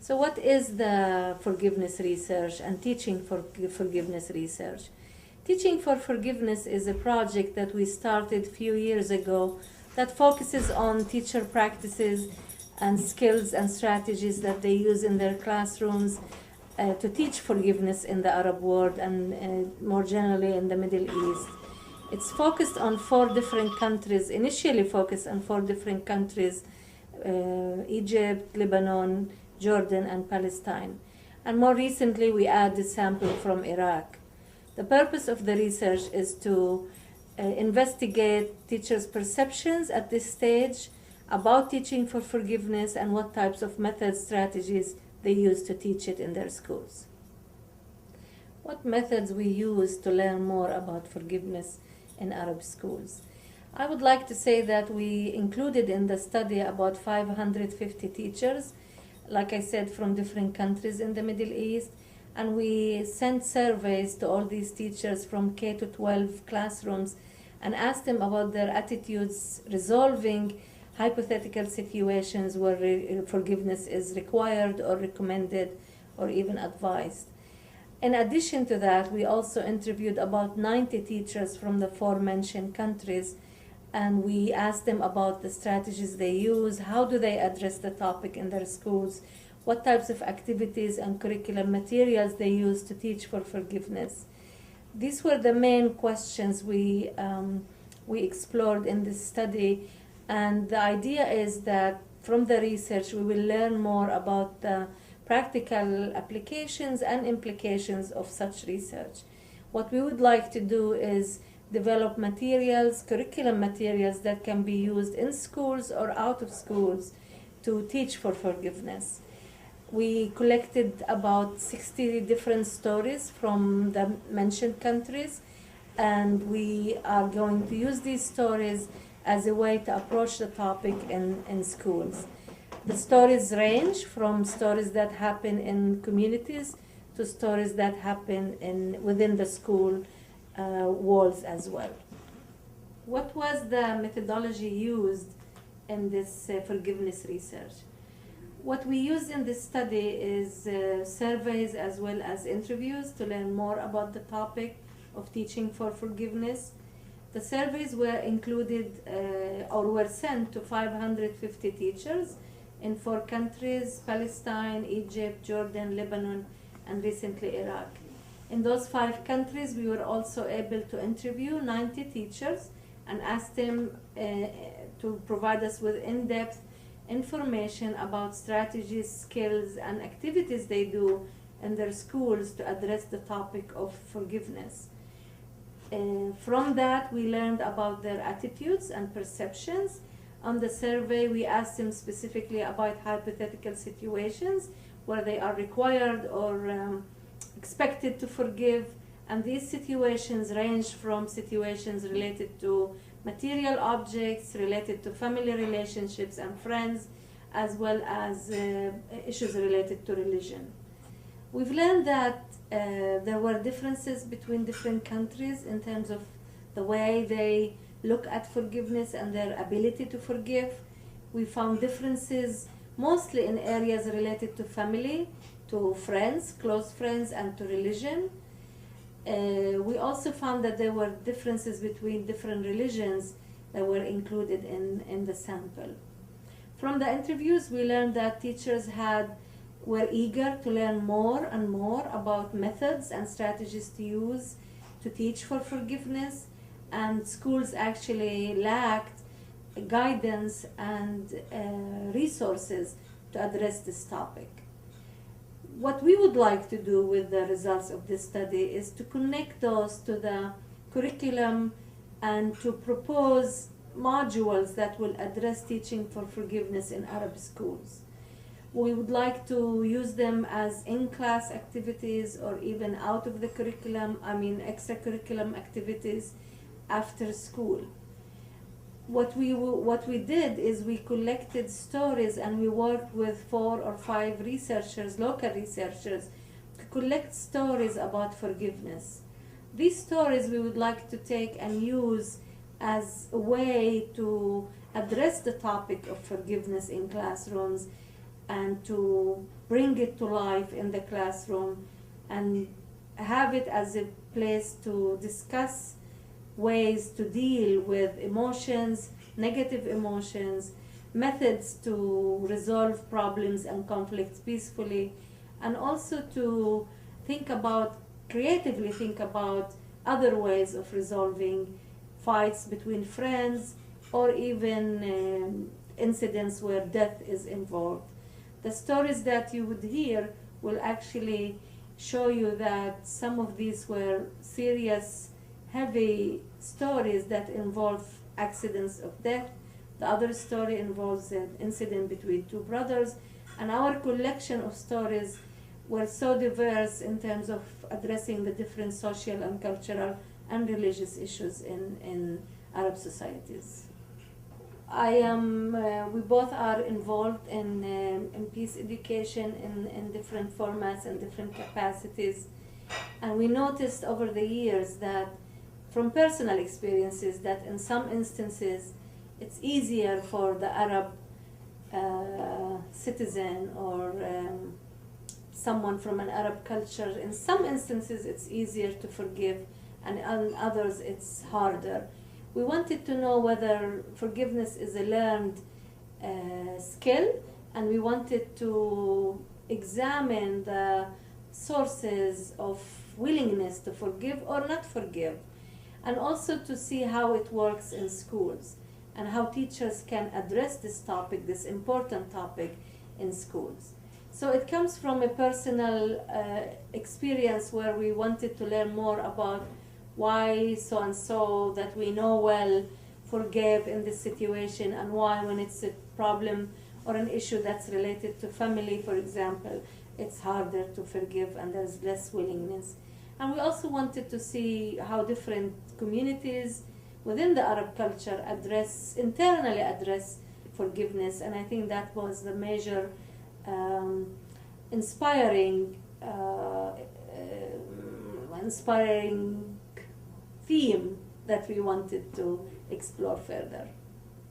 So what is the forgiveness research and teaching for forgiveness research? Teaching for Forgiveness is a project that we started a few years ago that focuses on teacher practices and skills and strategies that they use in their classrooms to teach forgiveness in the Arab world and more generally in the Middle East. It's focused on 4 different countries, initially focused on 4 different countries, Egypt, Lebanon, Jordan, and Palestine. And more recently, we added a sample from Iraq. The purpose of the research is to investigate teachers' perceptions at this stage about teaching for forgiveness and what types of methods, strategies they use to teach it in their schools. What methods we use to learn more about forgiveness in Arab schools? I would like to say that we included in the study about 550 teachers, like I said, from different countries in the Middle East, and we sent surveys to all these teachers from K to 12 classrooms and asked them about their attitudes resolving hypothetical situations where forgiveness is required or recommended or even advised. In addition to that, we also interviewed about 90 teachers from the 4 mentioned countries, and we asked them about the strategies they use, how do they address the topic in their schools, what types of activities and curriculum materials they use to teach for forgiveness. These were the main questions we explored in this study, and the idea is that from the research we will learn more about the practical applications and implications of such research. What we would like to do is develop materials, curriculum materials that can be used in schools or out of schools to teach for forgiveness. We collected about 60 different stories from the mentioned countries, and we are going to use these stories as a way to approach the topic in schools. The stories range from stories that happen in communities to stories that happen within the school walls as well. What was the methodology used in this forgiveness research? What we used in this study is surveys as well as interviews to learn more about the topic of teaching for forgiveness. The surveys were included or were sent to 550 teachers in 4 countries: Palestine, Egypt, Jordan, Lebanon, and recently Iraq. In those 5 countries, we were also able to interview 90 teachers and ask them to provide us with in-depth information about strategies, skills, and activities they do in their schools to address the topic of forgiveness. From that, we learned about their attitudes and perceptions. On the survey, we asked them specifically about hypothetical situations where they are required or expected to forgive, and these situations range from situations related to material objects, related to family relationships and friends, as well as issues related to religion. We've learned that there were differences between different countries in terms of the way they look at forgiveness and their ability to forgive. We found differences mostly in areas related to family, to friends, close friends, and to religion. We also found that there were differences between different religions that were included in the sample. From the interviews, we learned that teachers were eager to learn more and more about methods and strategies to use to teach for forgiveness, and schools actually lacked guidance and resources to address this topic. What we would like to do with the results of this study is to connect those to the curriculum and to propose modules that will address teaching for forgiveness in Arab schools. We would like to use them as in-class activities or even out of the curriculum, extracurriculum activities after school. What we did is we collected stories and we worked with 4 or 5 researchers, local researchers, to collect stories about forgiveness. These stories we would like to take and use as a way to address the topic of forgiveness in classrooms and to bring it to life in the classroom and have it as a place to discuss ways to deal with emotions, negative emotions, methods to resolve problems and conflicts peacefully, and also to creatively think about other ways of resolving fights between friends or even incidents where death is involved. The stories that you would hear will actually show you that some of these were serious, heavy stories that involve accidents of death. The other story involves an incident between two brothers, and our collection of stories were so diverse in terms of addressing the different social and cultural and religious issues in Arab societies. We both are involved in peace education in different formats and different capacities. And we noticed over the years that from personal experiences that in some instances it's easier for the Arab citizen or someone from an Arab culture. In some instances it's easier to forgive, and in others it's harder. We wanted to know whether forgiveness is a learned skill, and we wanted to examine the sources of willingness to forgive or not forgive, and also to see how it works in schools and how teachers can address this topic, this important topic, in schools. So it comes from a personal experience where we wanted to learn more about why so and so that we know well forgave in this situation, and why when it's a problem or an issue that's related to family, for example, it's harder to forgive and there's less willingness. And we also wanted to see how different communities within the Arab culture internally address forgiveness, and I think that was the major inspiring theme that we wanted to explore further.